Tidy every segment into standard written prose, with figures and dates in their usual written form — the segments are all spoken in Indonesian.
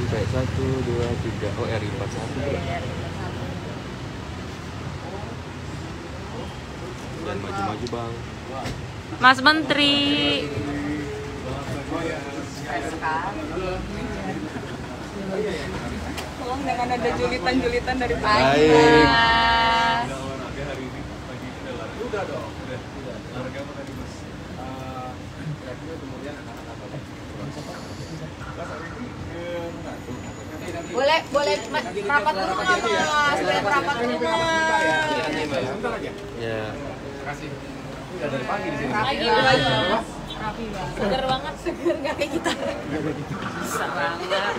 Sampai 1, 2, 3. Oh, RI 41. Dan maju-maju, Bang. Mas Menteri. Tolong jangan ada julitan-julitan dari tadi. Baik. Boleh rapat dulu nggak Mas? Boleh rapat dulu Mas. Ya. Kasih. Udah dari pagi di sini. Pagi banget. Seger banget, seger nggak kayak kita. Bisa banget.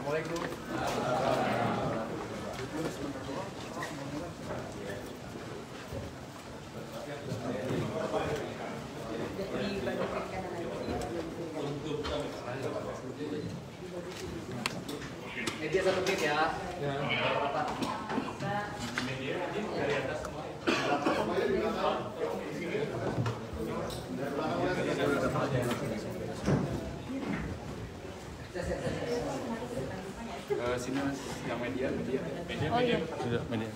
Assalamualaikum. Media 1 menit ya. Sini Mas, yang media. Oh iya. Sudah, media.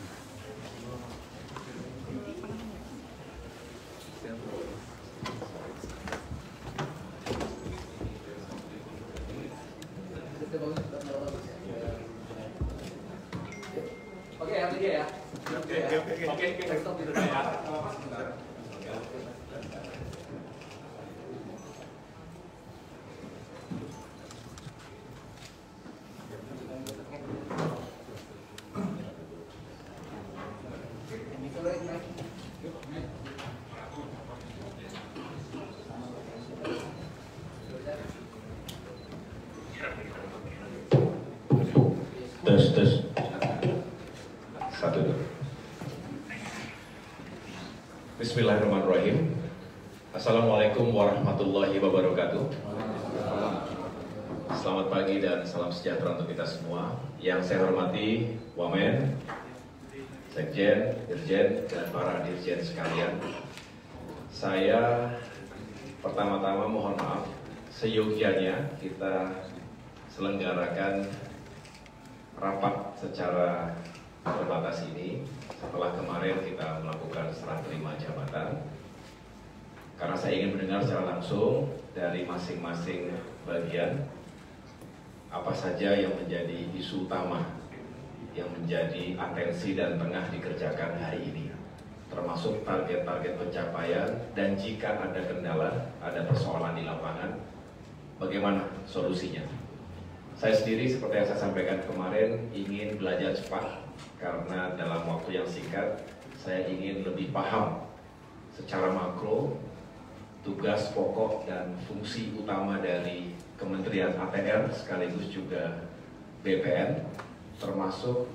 Oke, yang media ya. Oke, stop dulu ya. Tes. 1, 2. Bismillahirrahmanirrahim. Assalamualaikum warahmatullahi wabarakatuh. Selamat pagi dan salam sejahtera untuk kita semua. Yang saya hormati Wamen, Sekjen, Dirjen, dan para Dirjen sekalian. Saya pertama-tama mohon maaf, seyogianya kita selenggarakan rapat secara terbatas ini setelah kemarin kita melakukan serah terima jabatan, karena saya ingin mendengar secara langsung dari masing-masing bagian apa saja yang menjadi isu utama yang menjadi atensi dan tengah dikerjakan hari ini, termasuk target-target pencapaian, dan jika ada kendala, ada persoalan di lapangan, bagaimana solusinya. Saya sendiri seperti yang saya sampaikan kemarin ingin belajar cepat karena dalam waktu yang singkat saya ingin lebih paham secara makro tugas pokok dan fungsi utama dari Kementerian ATR sekaligus juga BPN, termasuk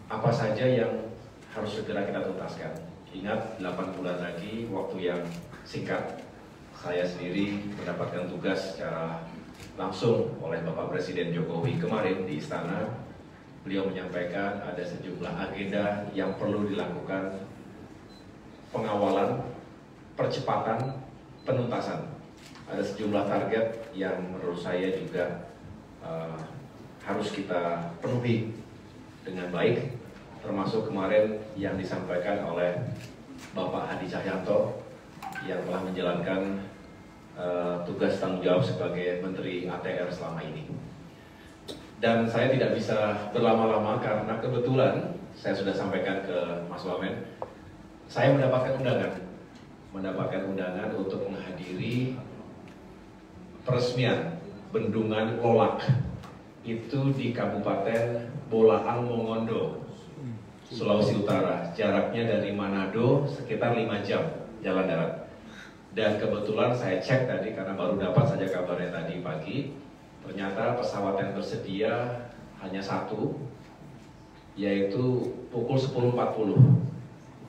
apa saja yang harus segera kita tuntaskan. Ingat, 8 bulan lagi, waktu yang singkat. Saya sendiri mendapatkan tugas secara langsung oleh Bapak Presiden Jokowi kemarin di Istana. Beliau menyampaikan ada sejumlah agenda yang perlu dilakukan pengawalan, percepatan, penuntasan. Ada sejumlah target yang menurut saya juga harus kita penuhi dengan baik, termasuk kemarin yang disampaikan oleh Bapak Hadi Cahyanto yang telah menjalankan tugas tanggung jawab sebagai Menteri ATR selama ini. Dan saya tidak bisa berlama-lama karena kebetulan saya sudah sampaikan ke Mas Wamen, saya mendapatkan undangan untuk menghadiri peresmian bendungan Lolak itu di Kabupaten Bolaang Mongondo, Sulawesi Utara. Jaraknya dari Manado sekitar 5 jam jalan darat. Dan kebetulan saya cek tadi karena baru dapat saja kabarnya tadi pagi, ternyata pesawat yang tersedia hanya satu, yaitu pukul 10.40.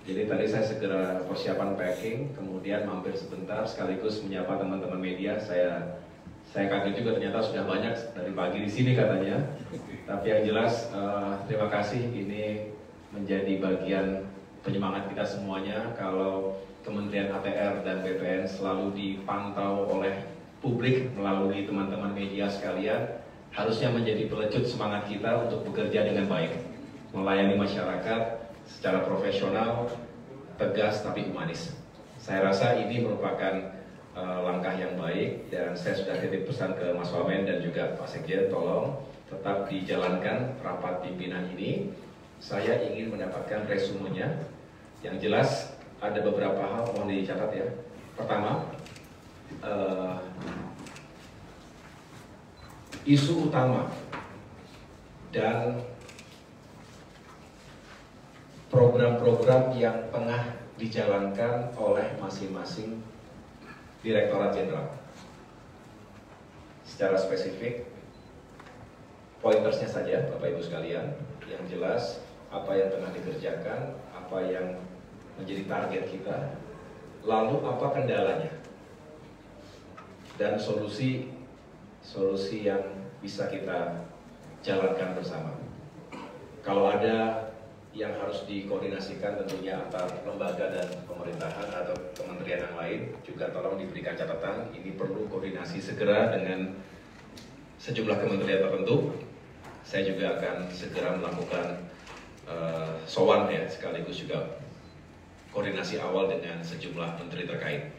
Jadi tadi saya segera persiapan packing, kemudian mampir sebentar sekaligus menyapa teman-teman media. Saya Saya kaget juga ternyata sudah banyak dari pagi di sini katanya. Tapi yang jelas terima kasih, ini menjadi bagian penyemangat kita semuanya kalau Kementerian ATR dan BPN selalu dipantau oleh publik melalui teman-teman media sekalian, harusnya menjadi pelecut semangat kita untuk bekerja dengan baik, melayani masyarakat secara profesional, tegas tapi humanis. Saya rasa ini merupakan langkah yang baik, dan saya sudah titip pesan ke Mas Wamen dan juga Pak Sekjen, tolong tetap dijalankan rapat pimpinan ini. Saya ingin mendapatkan resumenya. Yang jelas ada beberapa hal mohon dicatat ya. Pertama, isu utama dan program-program yang tengah dijalankan oleh masing-masing Direktorat Jenderal. Secara spesifik, pointersnya saja Bapak Ibu sekalian, yang jelas apa yang tengah dikerjakan, apa yang menjadi target kita, lalu apa kendalanya, dan solusi yang bisa kita jalankan bersama. Kalau ada yang harus dikoordinasikan tentunya antar lembaga dan pemerintahan atau kementerian yang lain, juga tolong diberikan catatan, ini perlu koordinasi segera dengan sejumlah kementerian tertentu. Saya juga akan segera melakukan sowan ya, sekaligus juga koordinasi awal dengan sejumlah menteri terkait.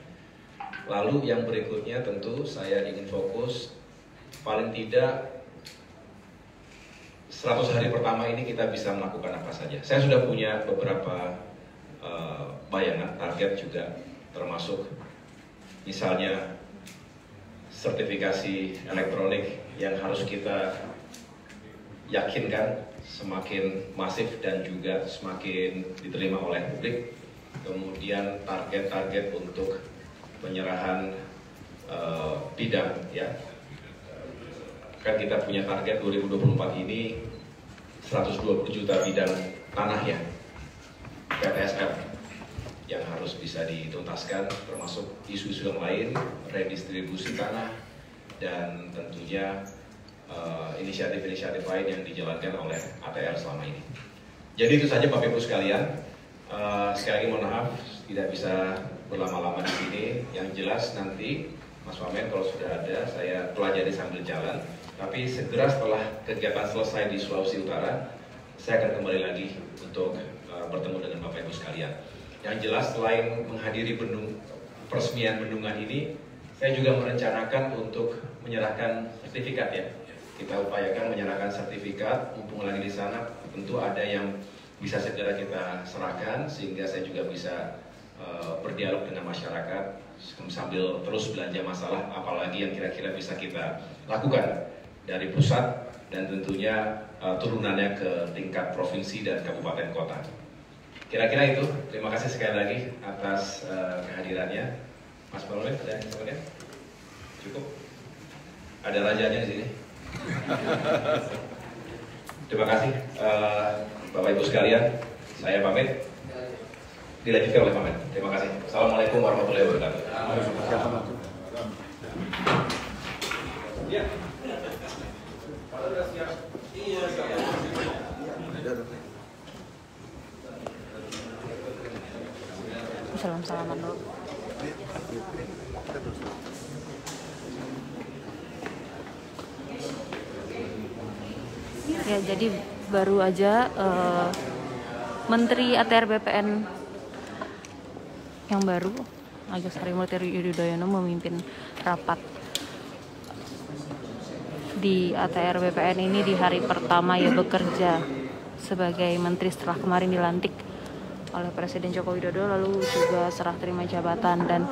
Lalu yang berikutnya tentu saya ingin fokus paling tidak 100 hari pertama ini kita bisa melakukan apa saja. Saya sudah punya beberapa bayangan, target juga, termasuk misalnya sertifikasi elektronik yang harus kita yakinkan semakin masif dan juga semakin diterima oleh publik. Kemudian target-target untuk penyerahan bidang ya. Kan kita punya target 2024 ini 120 juta bidang tanah ya, PTSM, yang harus bisa dituntaskan, termasuk isu-isu yang lain, redistribusi tanah, dan tentunya inisiatif-inisiatif lain yang dijalankan oleh ATR selama ini. Jadi itu saja Bapak Ibu sekalian. Sekali lagi mohon maaf tidak bisa berlama-lama di sini. Yang jelas nanti Mas Wamen kalau sudah ada saya pelajari sambil jalan. Tapi segera setelah kegiatan selesai di Sulawesi Utara, saya akan kembali lagi untuk bertemu dengan Bapak Ibu sekalian. Yang jelas selain menghadiri peresmian bendungan ini, saya juga merencanakan untuk menyerahkan sertifikat ya. Kita upayakan menyerahkan sertifikat, mumpung lagi di sana, tentu ada yang bisa segera kita serahkan, sehingga saya juga bisa berdialog dengan masyarakat sambil terus belanja masalah, apalagi yang kira-kira bisa kita lakukan dari pusat dan tentunya turunannya ke tingkat provinsi dan kabupaten kota. Kira-kira itu. Terima kasih sekali lagi atas kehadirannya. Mas Wamen, ada yang sebagainya? Cukup? Ada rajanya di sini. Terima kasih Bapak Ibu sekalian. Saya pamit. Dilanjutkan oleh Wamen. Terima kasih. Assalamualaikum warahmatullahi wabarakatuh. Ya. Salam-salaman dulu. Ya, jadi baru aja Menteri ATR BPN yang baru, Agus Harimurti Yudhoyono, memimpin rapat di ATR BPN ini di hari pertama ya bekerja sebagai menteri setelah kemarin dilantik oleh Presiden Joko Widodo, lalu juga serah terima jabatan. Dan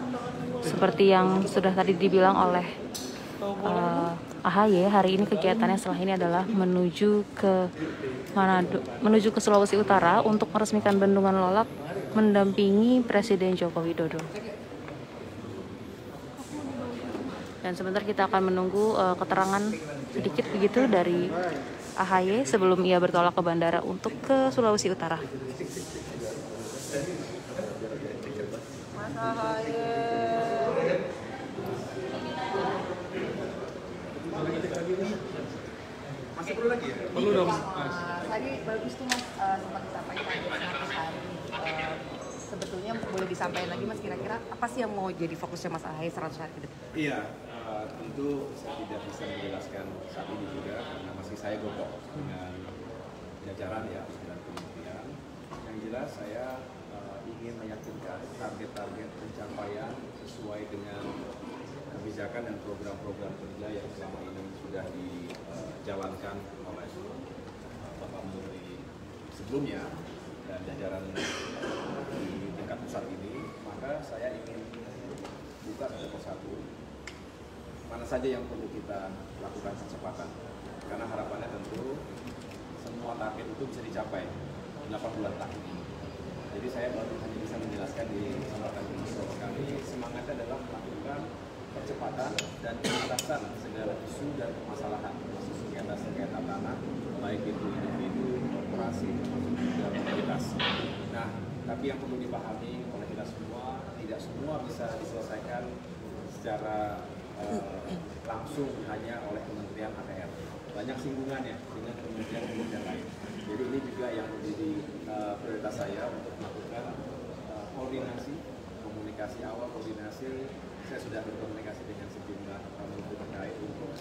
seperti yang sudah tadi dibilang oleh AHY, hari ini kegiatannya setelah ini adalah menuju ke Manado, menuju ke Sulawesi Utara untuk meresmikan Bendungan Lolak, mendampingi Presiden Joko Widodo. Dan sebentar kita akan menunggu keterangan sedikit begitu dari AHY sebelum ia bertolak ke bandara untuk ke Sulawesi Utara. Mas AHY. Perlu dong, Mas. Tadi bagus tuh Mas, sempat disampaikan 100 hari. Sebetulnya boleh disampaikan lagi Mas, kira-kira apa sih yang mau jadi fokusnya Mas Ahaye 100 hari ke depan? Iya, tentu saya tidak bisa menjelaskan saat ini juga karena masih saya gopok dengan jajaran ya dan kementerian. Yang jelas saya ingin meyakinkan target-target pencapaian sesuai dengan kebijakan dan program-program kerja yang selama ini sudah dijalankan oleh Bapak Menteri sebelumnya dan jajaran di tingkat pusat ini, maka saya ingin buka satu persatu mana saja yang perlu kita lakukan secepatan, karena harapannya tentu semua target itu bisa dicapai 8 bulan tahun ini. Jadi saya baru hanya bisa menjelaskan di kesempatan ini bahwa kami semangatnya adalah melakukan percepatan dan penuntasan segala isu dan permasalahan termasuk sengketa tanah, baik itu individu, korporasi, termasuk juga komunitas. Nah, tapi yang perlu dipahami oleh kita semua, tidak semua bisa diselesaikan secara langsung hanya oleh Kementerian ATR. Banyak singgungannya dengan kementerian lain. Jadi ini juga yang menjadi prioritas saya untuk melakukan koordinasi, komunikasi awal, koordinasi. Saya sudah berkomunikasi dengan sejumlah menteri terkait untuk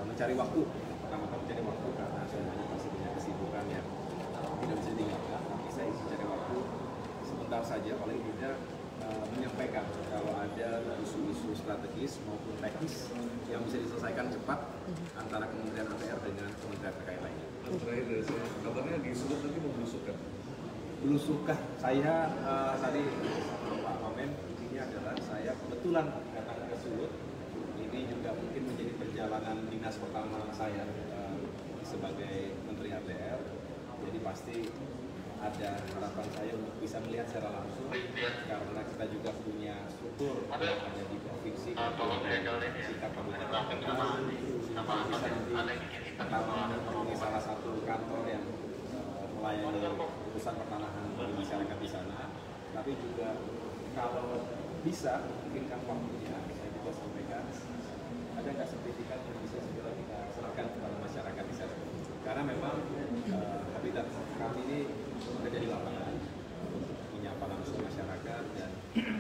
mencari waktu. Pertama-tama mencari waktu karena semuanya masih punya kesibukan yang tidak bisa ditinggalkan. Tapi saya ingin mencari waktu sebentar saja, paling tidak menyampaikan kalau ada isu-isu strategis maupun teknis yang bisa diselesaikan cepat antara Kementerian ATR dengan kementerian terkait lainnya. Terakhir dari saya, kabarnya di Sulut nanti mau belusukkan. Belusukkah? Saya tadi Pak Wamen, intinya adalah saya kebetulan datang ke Sulut. Ini juga mungkin menjadi perjalanan dinas pertama saya sebagai Menteri ATR. Jadi pasti ada harapan saya untuk bisa melihat secara langsung karena kita juga punya struktur yang ada di provinsi sikap kabupaten bisa nanti pertama memenuhi salah satu kantor yang melayani urusan pertanahan bagi masyarakat di sana, tapi juga kalau bisa mungkin waktunya saya juga sampaikan ada nggak sertifikat yang bisa segera kita serahkan kepada masyarakat di sana, karena memang habitat kami ini bekerja di lapangan untuk menyapa langsung masyarakat, dan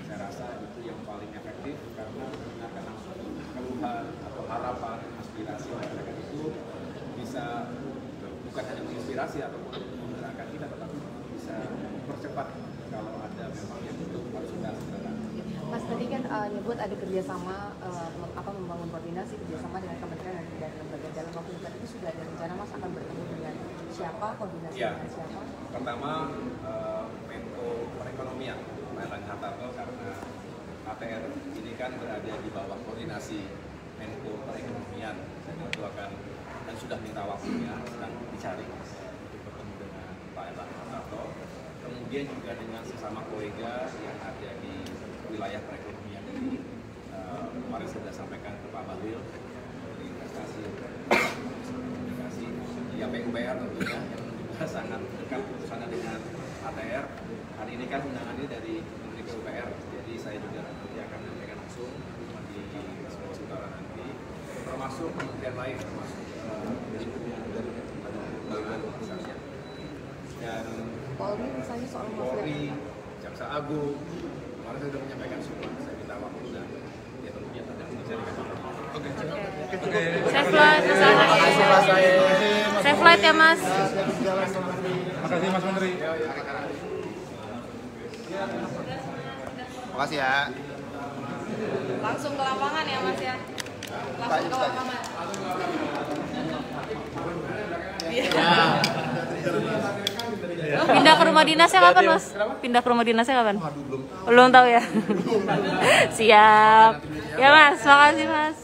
saya rasa itu yang paling efektif karena mendengarkan langsung keluhan atau harapan aspirasi masyarakat itu bisa bukan hanya menginspirasi ataupun menggerakkan kita, tetapi bisa mempercepat kalau ada memang yang perlu harus kita segera. Mas tadi kan nyebut ada kerjasama membangun koordinasi kerjasama dengan kementerian dan lembaga dalam waktu dekat, itu sudah ada rencana Mas akan bertemu dengan siapa, koordinasi Ya. dengan siapa? Pertama Menko Perekonomian Pak Erlangga Hartarto, karena ATR ini kan berada di bawah koordinasi Menko Perekonomian, saya tentu akan dan sudah minta waktunya sedang dicari untuk bertemu dengan Pak Erlangga Hartarto. Kemudian juga dengan sesama kolega yang ada di wilayah perekonomian ini. Kemarin saya sudah sampaikan ke Pak Bahlil dari investasi, komunikasi, ya PUPR tentunya yang juga sangat dekat sana dengan ATR. Hari ini kan undangannya dari Menteri PUPR, jadi saya juga nanti akan menyampaikan langsung di Sulawesi Utara nanti, termasuk kementerian lain, termasuk dari undangan misalnya. Dan Polri misalnya soal mafia. Polri, Jaksa Agung, kemarin saya sudah menyampaikan semua, saya minta waktu dan ya tentunya sedang dicarikan. Oke. Safe flight, Mas Ahaye. Safe flight ya Mas. Makasih Mas Menteri. Makasih ya. Langsung ke lapangan ya Mas ya? Langsung ke lapangan. Pindah ke rumah dinasnya kapan Mas? Pindah ke rumah dinasnya kapan? Belum tahu ya. Siap. Ya Mas, makasih Mas.